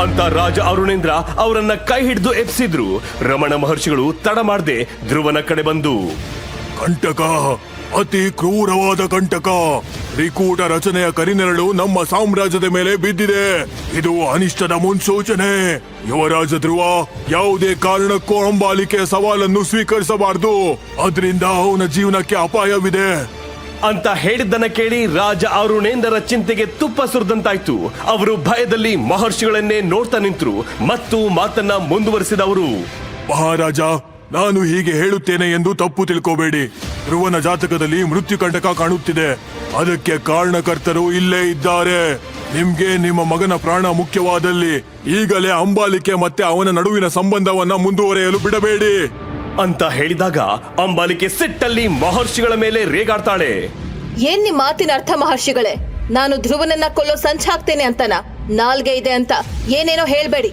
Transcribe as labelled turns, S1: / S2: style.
S1: ಅಂತ ರಾಜ ಅರುಣೇಂದ್ರ ಅವರನ್ನ ಕೈ ಹಿಡಿದು ಎಬ್ಸಿದ್ರು. ರಮಣ ಮಹರ್ಷಿಗಳು ತಡ ಮಾಡದೆ ಧ್ರುವನ ಕಡೆ ಬಂದು,
S2: ಕಂಟಕ, ಅತಿ ಕ್ರೂರವಾದ ಕಂಟಕ, ತ್ರಿಕೂಟ ರಚನೆಯ ಕರಿನೆರಳು ನಮ್ಮ ಸಾಮ್ರಾಜ್ಯದ ಮೇಲೆ ಬಿದ್ದಿದೆ. ಇದು ಅನಿಷ್ಟದ ಮುನ್ಸೂಚನೆ. ಯುವರಾಜ ಧ್ರುವ ಯಾವುದೇ ಕಾರಣಕ್ಕೂ ಅಂಬಾಲಿಕೆಯ ಸವಾಲನ್ನು ಸ್ವೀಕರಿಸಬಾರದು. ಅದರಿಂದ ಅವನ ಜೀವನಕ್ಕೆ ಅಪಾಯವಿದೆ
S1: ಅಂತ ಹೇಳಿದ್ದನ್ನ ಕೇಳಿ ರಾಜ ಅರುಣೇಂದ್ರ ಚಿಂತೆಗೆ ತುಪ್ಪ ಸುರಿದಂತಾಯ್ತು. ಅವರು ಭಯದಲ್ಲಿ ಮಹರ್ಷಿಗಳನ್ನೇ ನೋಡ್ತಾ ನಿಂತರು ಮತ್ತು ಮಾತನ್ನ ಮುಂದುವರಿಸಿದವರು,
S2: ಮಹಾರಾಜ, ನಾನು ಹೀಗೆ ಹೇಳುತ್ತೇನೆ ಎಂದು ತಪ್ಪು ತಿಳ್ಕೋಬೇಡಿ. ಧ್ರುವನ ಜಾತಕದಲ್ಲಿ ಮೃತ್ಯುಕಂಟಕ ಕಾಣುತ್ತಿದೆ. ಅದಕ್ಕೆ ಕಾರಣಕರ್ತರು ಇಲ್ಲೇ ಇದ್ದಾರೆ. ನಿಮ್ಗೆ ನಿಮ್ಮ ಮಗನ ಪ್ರಾಣ ಮುಖ್ಯವಾದಲ್ಲಿ ಈಗಲೇ ಅಂಬಾಲಿಕೆ ಮತ್ತೆ ಅವನ ನಡುವಿನ ಸಂಬಂಧವನ್ನ ಮುಂದುವರೆಯಲು ಬಿಡಬೇಡಿ
S1: ಅಂತ ಹೇಳಿದಾಗ ಅಂಬಾಲಿಕೆ ಸಿಟ್ಟಲ್ಲಿ ಮಹರ್ಷಿಗಳ ಮೇಲೆ ರೇಗಾಡ್ತಾಳೆ.
S3: ಏನ್ ನಿಮ್ ಮಾತಿನ ಅರ್ಥ ಮಹರ್ಷಿಗಳೇ? ನಾನು ಧ್ರುವನನ್ನ ಕೊಲ್ಲೋ ಸಂಚಾಕ್ತೇನೆ ಅಂತನ? ನಾಲ್ಗೆ ಇದೆ ಅಂತ ಏನೇನೋ ಹೇಳ್ಬೇಡಿ.